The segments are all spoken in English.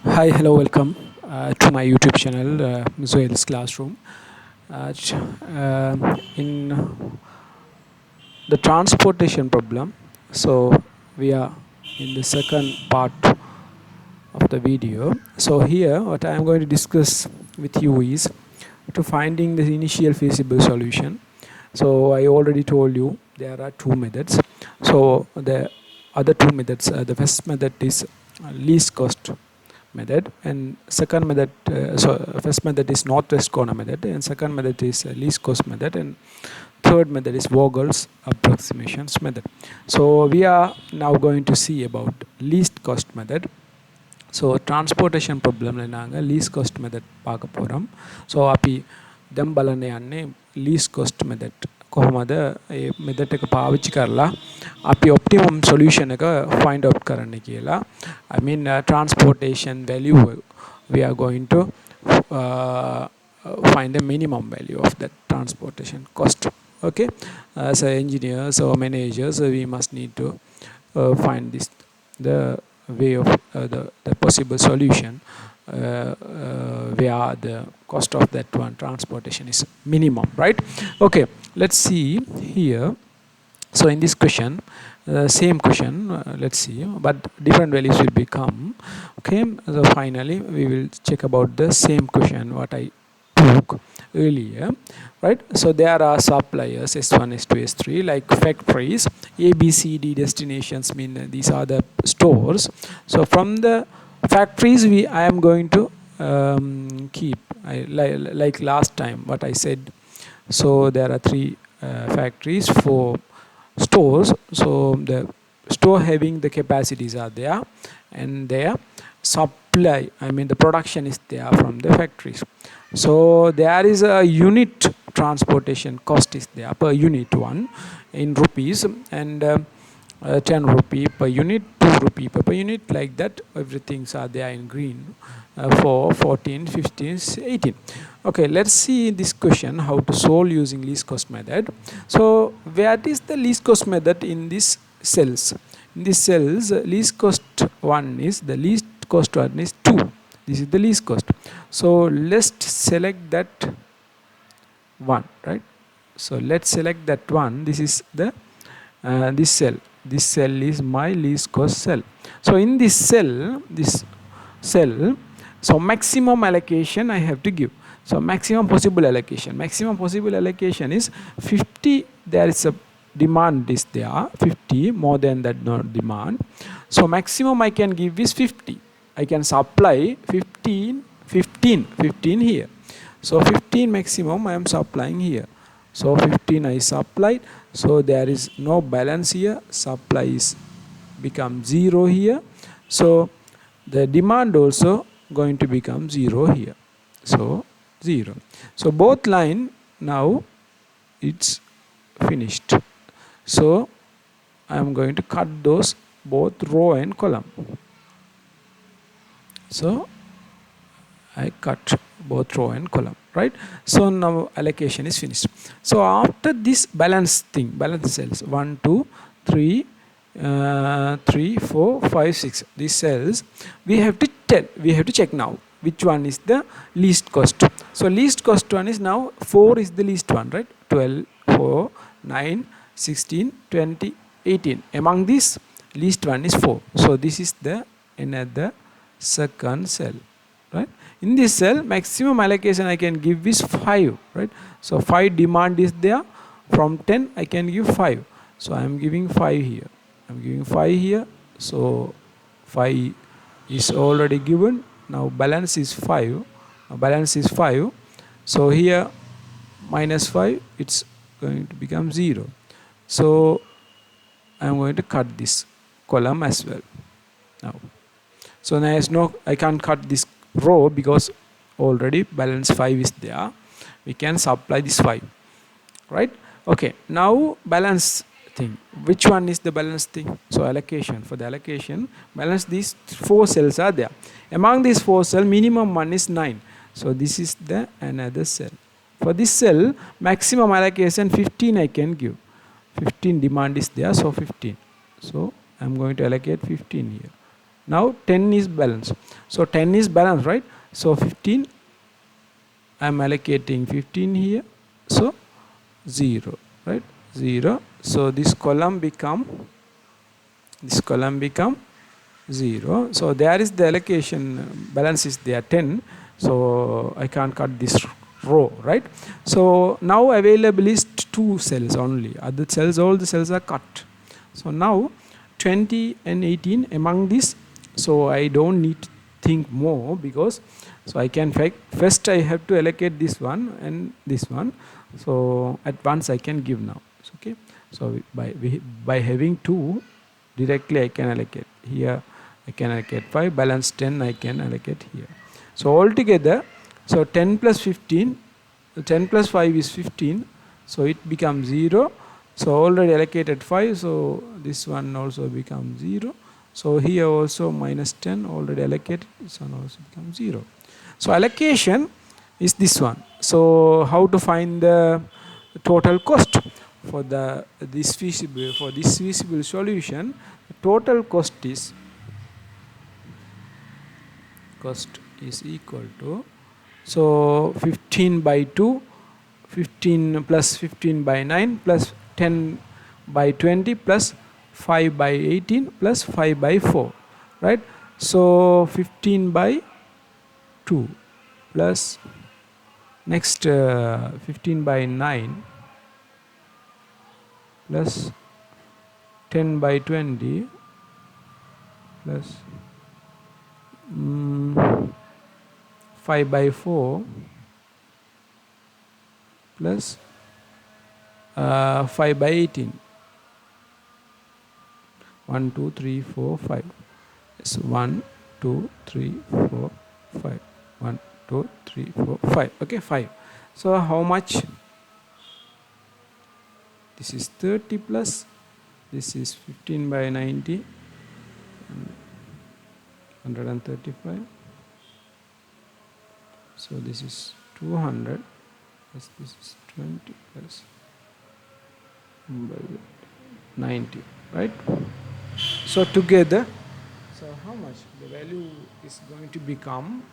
Hi, hello, welcome to my YouTube channel, Zoel's Classroom. In the transportation problem, so we are in the second part of the video. So here, what I am going to discuss with you is to finding the initial feasible solution. So I already told you there are two methods. So the other two methods, the first method is least cost method, and second method, first method is northwest corner method, and second method is least cost method, and third method is Vogel's approximations method. So we are now going to see about least cost method. So transportation problem la naanga least cost method paaka poram. So api දැන් බලන්න යන්නේ least cost method කොහොමද ඒ method එක පාවිච්චි කරලා අපි optimum solution එක find out කරන්න කියලා. I mean transportation value we are going to uh, find the minimum value of that transportation cost. Okay, as engineers or managers we must need to find this the way of the possible solution where the cost of that one transportation is minimum, right? Okay, let's see here. So in this question, same question, let's see, but different values will become. Okay, so finally we will check about the same question what I took earlier, right? So there are suppliers S1, S2, S3 like factories. A, B, C, D destinations mean these are the stores. So from the factories I am going to keep like last time what I said. So there are three factories, four stores. So the store having the capacities are there, and their supply, I mean the production is there from the factories. So there is a unit transportation cost is there per unit one in rupees, and 10 rupee per unit, 2 rupee per unit, like that everything's are there in green for 14, 15, 18. Okay, let's see this question how to solve using least cost method. So where is the least cost method in this cells? In these cells, least cost one is the least cost one is 2. This is the least cost. So let's select that one, right? So let's select that one. This is the this cell. This cell is my least cost cell. So in this cell, so maximum allocation I have to give. So maximum possible allocation. Maximum possible allocation is 50. There is a demand is there 50, more than that no demand. So maximum I can give is 50. I can supply 15 here. So 15 maximum I am supplying here. So 15 I supplied. So there is no balance here. Supply is become 0 here. So the demand also going to become 0 here. So 0. So both line now it's finished. So I am going to cut those both row and column. So I cut both row and column, right? So now allocation is finished. So after this balance thing, balance cells 1, 2, 3, 3, 4, 5, 6. These cells we have to check now which one is the least cost. So least cost one is now 4 is the least one, right? 12, 4, 9, 16, 20, 18. Among these, least one is 4. So this is the another second cell, right? In this cell, maximum allocation I can give is 5, right? So 5 demand is there. From 10 I can give 5. So I am giving 5 here. I am giving 5 here. So 5 is already given. Now balance is 5. Balance is 5. So here minus 5, it's going to become 0. So I am going to cut this column as well. Now, so there is no, I can't cut this row because already balance 5 is there. We can supply this 5, right? Okay, now balance thing. Which one is the balance thing? So allocation. For the allocation, balance, these 4 cells are there. Among these 4 cells, minimum one is 9. So this is the another cell. For this cell, maximum allocation 15 I can give. 15 demand is there, so 15. So I am going to allocate 15 here. Now 10 is balanced. So 10 is balanced, right? So 15, I am allocating 15 here. So 0, right? 0. So this column become 0. So there is the allocation balance is there 10. So I can't cut this row, right? So now available is 2 cells only. Other cells, all the cells are cut. So now 20 and 18 among this. So I don't need to think more, because so I can first I have to allocate this one and this one. So at once I can give now. Okay. So by having 2 directly I can allocate here. I can allocate 5, balance 10 I can allocate here. So altogether, so 10 plus 15, 10 plus 5 is 15, so it becomes 0. So already allocated 5, so this one also becomes 0. So here also minus 10 already allocated, this one also becomes 0. So allocation is this one. So how to find the total cost for this feasible solution? The total cost is equal to, so 15 by 2, 15 plus 15 by 9 plus 10 by 20 plus 5 by 18 plus 5 by 4, right? So 15 by 2 plus next 15 by 9 plus 10 by 20 plus 5 by 4 plus 5 by 18. 1, 2, 3, 4, 5. So 1, 2, 3, 4, 5. 1, 2, 3, 4, 5. Okay, 5. So how much? This is 30 plus, this is 15 by 90, 135. So this is 200 plus this is 20 plus 90, right? So together, so how much the value is going to become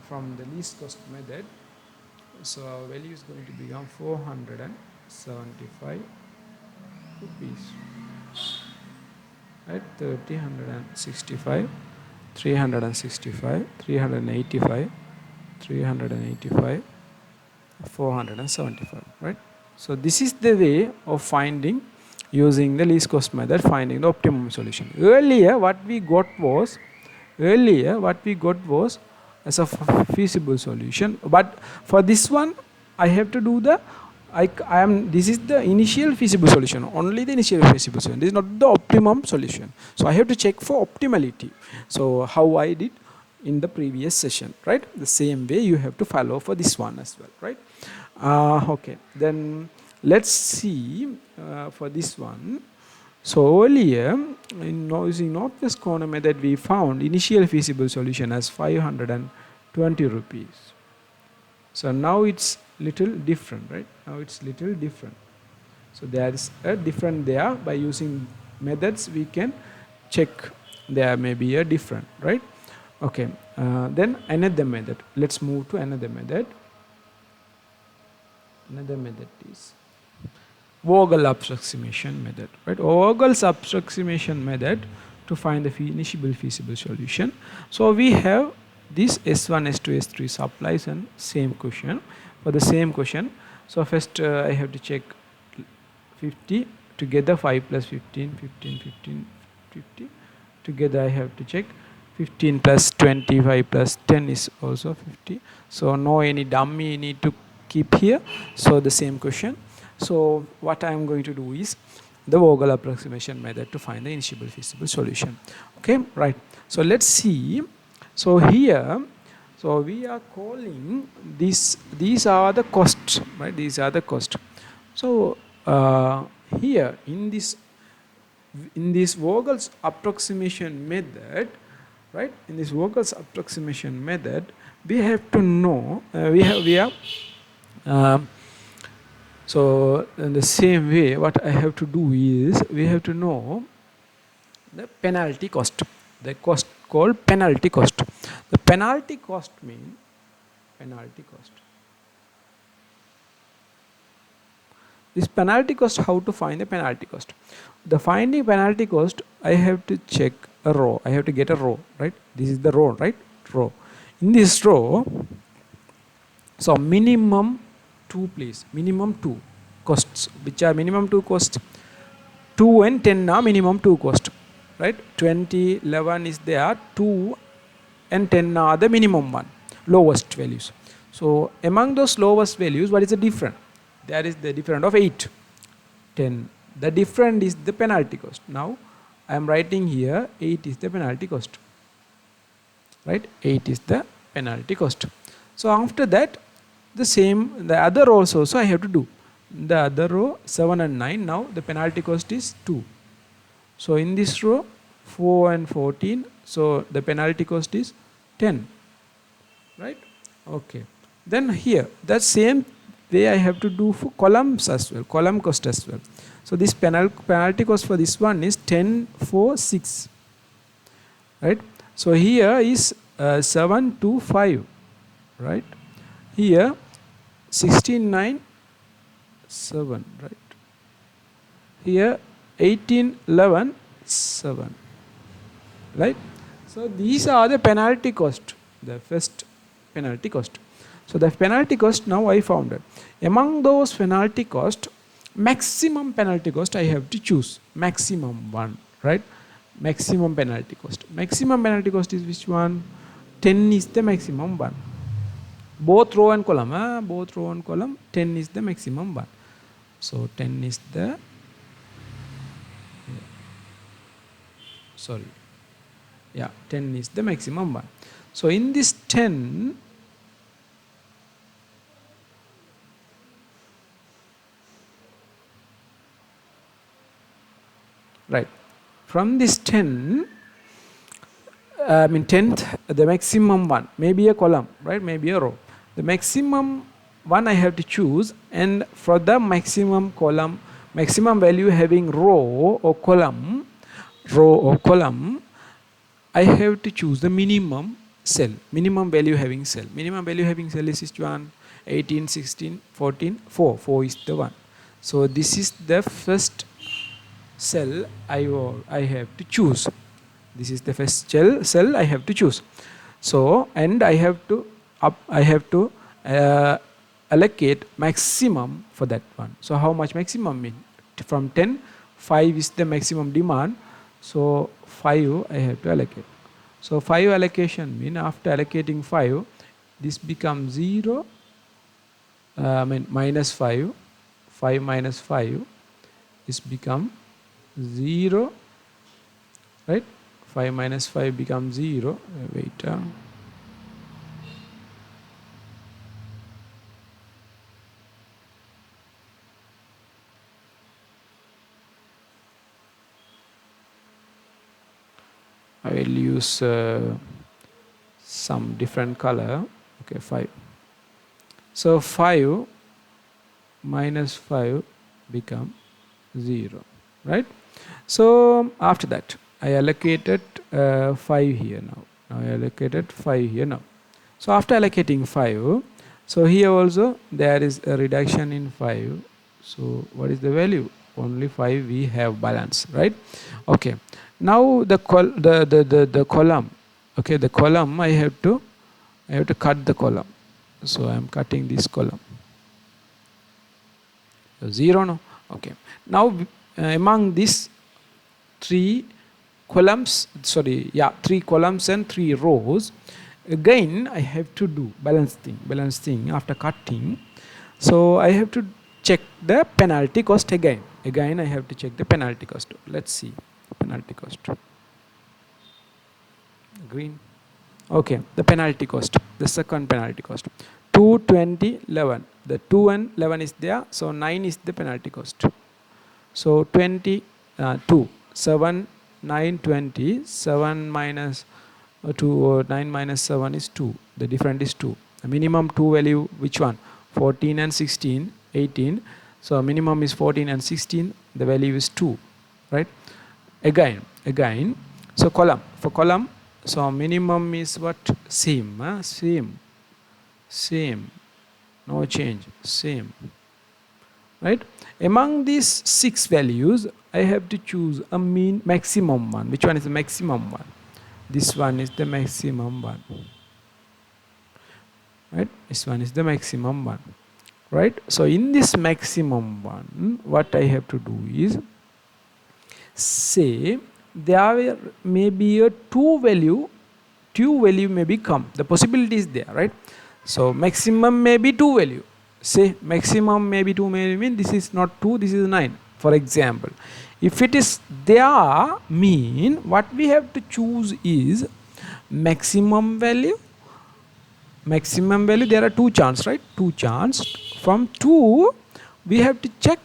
from the least cost method? So our value is going to become 475 rupees, right? 30, 165, 365, 385, 385, 475, right? So this is the way of finding, using the least cost method, finding the optimum solution. Earlier what we got was as a feasible solution, but for this one I have to do the this is the initial feasible solution, only the initial feasible solution. This is not the optimum solution. So I have to check for optimality. So how I did in the previous session, right? The same way you have to follow for this one as well, right? Okay, then let's see for this one. So earlier in using northwest corner method we found initial feasible solution as 520 rupees. So now it's little different, right? Now it's little different. So there is a different there. By using methods we can check there may be a different, right? Okay, then another method. Let's move to another method. Another method is Vogel approximation method, right? Vogel's approximation method to find the initial feasible solution. So we have this S1, S2, S3 supplies and same question. For the same question, so first I have to check 50 together, 5 plus 15, 15, 15, 50. Together I have to check 15 plus 25 plus 10 is also 50. So no any dummy need to keep here. So the same question. So what I am going to do is the Vogel approximation method to find the initial feasible solution. Okay, right. So let's see. So here, so we are calling these are the costs, right? These are the costs. So here in this Vogel's approximation method, right? In this Vogel's approximation method, we have to know so in the same way what I have to do is we have to know the penalty cost. the cost called penalty cost. The penalty cost means penalty cost. This penalty cost, how to find the penalty cost? The finding penalty cost, I have to check a row. I have to get a row, right? This is the row, right? Row. In this row, so minimum 2, please. Minimum 2 costs. Which are minimum 2 costs? 2 and 10 are minimum 2 cost, right? 20, 11 is there. 2 and 10 are the minimum one, lowest values. So among those lowest values, what is the difference? There is the difference of 8, 10. The difference is the penalty cost. Now I am writing here 8 is the penalty cost, right? 8 is the penalty cost. So after that, the other rows also I have to do. The other row 7 and 9, now the penalty cost is 2. So in this row 4 and 14, so the penalty cost is 10, right? Okay. Then here that same way I have to do for columns as well, column cost as well. So this penalty cost for this one is 10, 4, 6, right? So here is 7, 2, 5, right? Here 16, 9, 7, right? Here 18, 11, 7, right? So these are the penalty cost, the first penalty cost. So the penalty cost now I found it. Among those penalty cost, maximum penalty cost I have to choose. Maximum one, right? Maximum penalty cost. Maximum penalty cost is which one? 10 is the maximum one. Both row and column, both row and column, 10 is the maximum one. So 10 is the, sorry, yeah, 10 is the maximum one. So in this 10, right, from this 10, I mean 10th, the maximum one, maybe a column, right, maybe a row. The maximum one I have to choose, and for the maximum column, maximum value having row or column, I have to choose the minimum cell, minimum value having cell. Minimum value having cell is which one? 18, 16, 14, 4. 4 is the one. So this is the first cell I have to choose. This is the first cell I have to choose. So, and I have to allocate maximum for that one. So how much maximum mean? From 10, 5 is the maximum demand. So 5 I have to allocate. So 5 allocation mean after allocating 5, this becomes 0. Minus 5. 5 minus 5 is become 0, right? 5 minus 5 becomes 0. Wait. I will use some different color. Okay, 5. So 5 minus 5 become 0, right? So after that I allocated 5 here now. I allocated 5 here now. So after allocating 5, so here also there is a reduction in 5. So what is the value? Only 5 we have balance, right? Okay. Now the column. Okay, the column I have to cut the column. So I am cutting this column. 0 no. Okay. Now among these 3 columns, 3 columns and 3 rows, again I have to do balancing after cutting. So I have to check the penalty cost again. Again I have to check the penalty cost. Let's see penalty cost. Green. Okay, the penalty cost, the second penalty cost. 2, 20, 11. The 2 and 11 is there, so 9 is the penalty cost. So 2, 7, 9, 20. 7 minus 2, 9 minus 7 is 2. The difference is 2. The minimum 2 value, which one? 14 and 16, 18. So minimum is 14 and 16. The value is 2, right? Again, So column, for column, so minimum is what? Same, same, no change, same, right? Among these 6 values, I have to choose a maximum one. Which one is the maximum one? This one is the maximum one, right? This one is the maximum one, right? So in this maximum one, what I have to do is, say there may be a two value may become, the possibility is there, right? So maximum may be 2 value, say maximum may be 2, may mean this is not 2, this is 9, for example. If it is there, mean what we have to choose is maximum value. There are two chance, right? Two chance. From 2 we have to check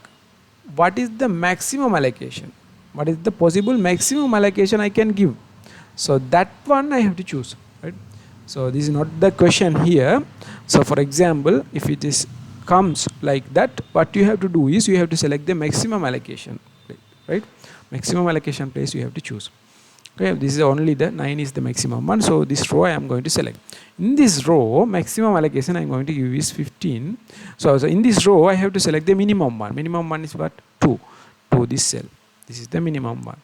what is the maximum allocation, what is the possible maximum allocation I can give. So that one I have to choose, right? So this is not the question here. So for example, if it is comes like that, what you have to do is you have to select the maximum allocation, right? Maximum allocation place you have to choose. Okay, this is only the 9 is the maximum one, so this row I am going to select. In this row, maximum allocation I am going to give is 15. So in this row I have to select the minimum one. Minimum one is what? 2 to this cell. This is the minimum one.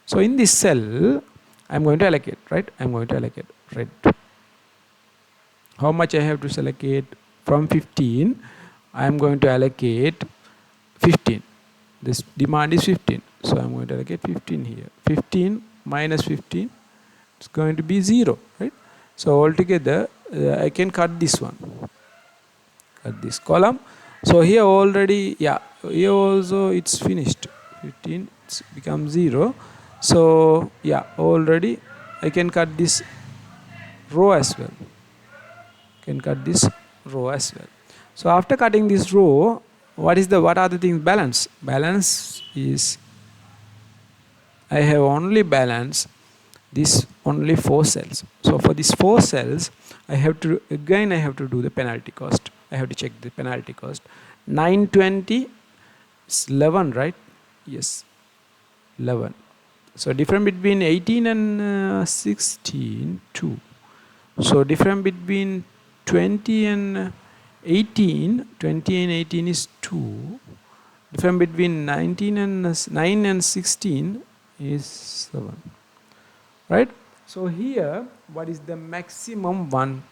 So in this cell I am going to allocate, right? I am going to allocate, right? How much I have to select it? From 15 I am going to allocate 15. This demand is 15, so I am going to allocate 15 here. 15 minus 15, it's going to be 0, right? So altogether I can cut this one, cut this column. So here already, yeah, here also it's finished. 15 it's become 0. So yeah, already I can cut this row as well. Can cut this row as well. So after cutting this row, what are the things balance? Balance is I have only balance this only 4 cells. So for these 4 cells, I have to do the penalty cost. I have to check the penalty cost. 920 is 11, right? Yes, 11. So difference between 18 and 16, 2. So difference between 20 and 18, 20 and 18 is 2. Difference between 19 and 9 and 16 is 7, right? So here, what is the maximum one?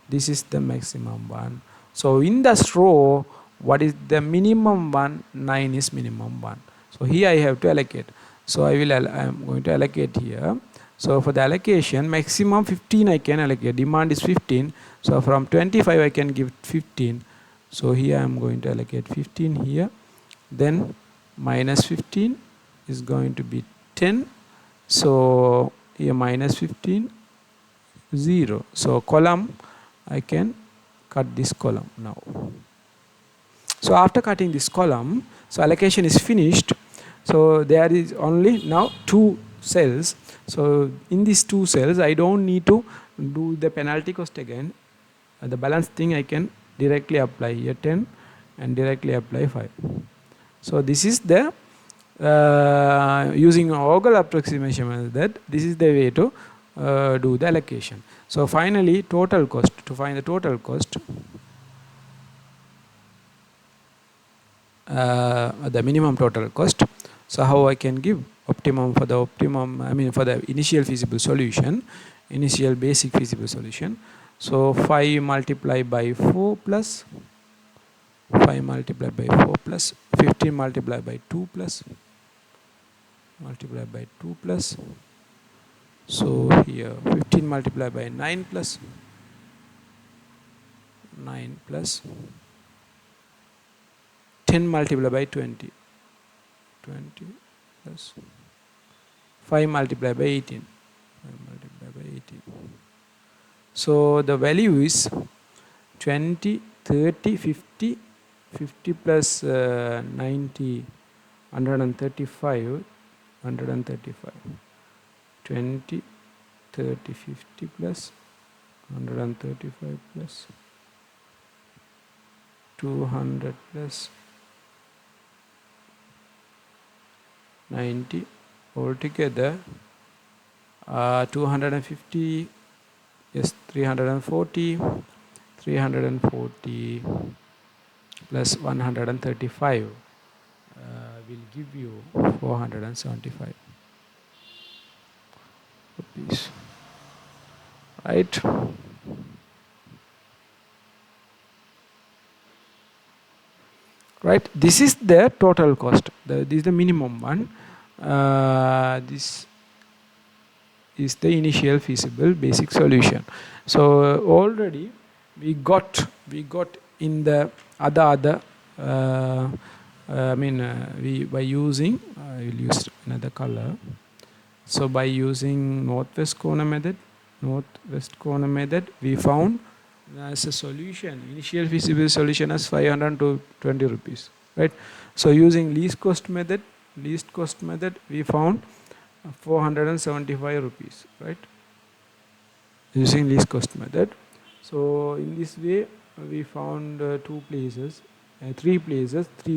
This is the maximum one. So in this row, what is the minimum one? 9 is minimum one. So here I have to allocate. So I am going to allocate here. So for the allocation, maximum 15 I can allocate. Demand is 15. So from 25 I can give 15. So here I am going to allocate 15 here. Then minus 15 is going to be 10. So here minus 15, 0. So column, I can cut this column now. So after cutting this column, so allocation is finished. So there is only now 2 cells. So in these 2 cells, I don't need to do the penalty cost again. The balance thing I can directly apply here 10 and directly apply 5. So this is the using Ogle approximation method, this is the way to do the allocation. So finally, total cost, to find the total cost, the minimum total cost. So how I can give optimum for the for the initial feasible solution, initial basic feasible solution. So 5 multiplied by 4 plus 5 multiplied by 4 plus 15 multiplied by 2 plus multiplied by 2 plus, so here 15 multiplied by 9 plus 9 plus 10 multiplied by 20 plus 5 multiplied by 18 So the value is 20, 30, 50, 50 plus 90, 135, 135, 20, 30, 50 plus 135 plus 200 plus 90, altogether 250, yes, 340, 340 plus 135 will give you 475 rupees, right? Right, this is the total cost. This is the minimum one. This is the initial feasible basic solution. So already we got in the other we by using I will use another color. So by using northwest corner method, we found as a solution, initial feasible solution as 520 rupees, right? So using least cost method, we found 475 rupees, right? Using least cost method. So in this way, we found three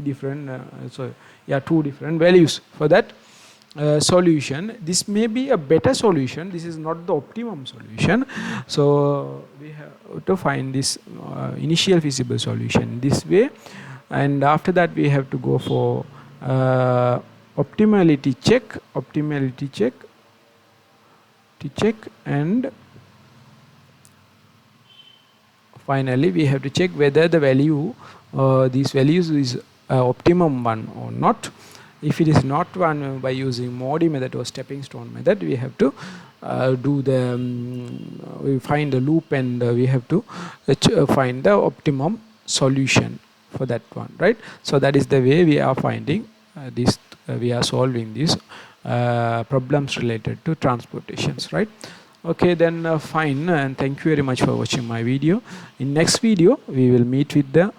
different, two different values for that solution. This may be a better solution. This is not the optimum solution. So we have to find this initial feasible solution this way, and after that we have to go for optimality check, and finally we have to check whether the value these values is optimum one or not. If it is not one, by using MODI method or stepping stone method, we have to do the we find the loop, and we have to find the optimum solution for that one, right? So that is the way we are finding this we are solving these problems related to transportations, right? Okay, then fine, and thank you very much for watching my video. In next video we will meet with the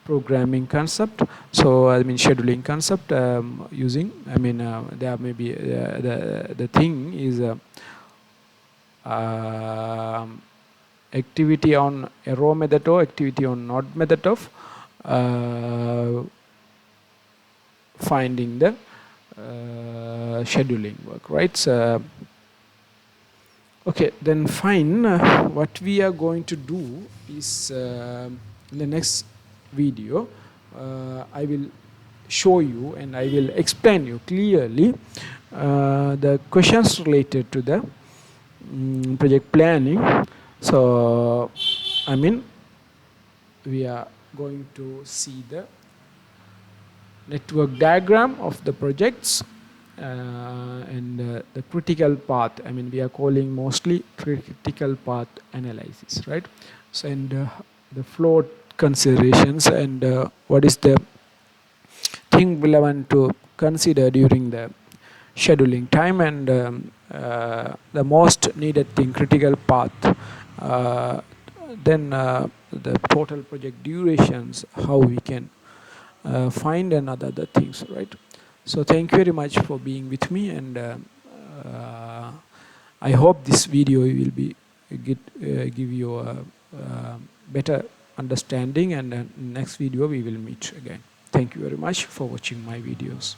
programming concept. So I mean scheduling concept, using there may be the thing is activity on arrow method or activity on node method of finding the scheduling work, right? So, okay, then fine. What we are going to do is in the next video, I will show you and I will explain you clearly the questions related to the project planning. So, we are going to see the network diagram of the projects and the critical path. We are calling mostly critical path analysis, right? So, and the flow considerations, and what is the thing relevant to consider during the scheduling time, and the most needed thing, critical path, then the total project durations, how we can find, and other things, right? So thank you very much for being with me, and I hope this video will be give you a better understanding, and next video we will meet again. Thank you very much for watching my videos.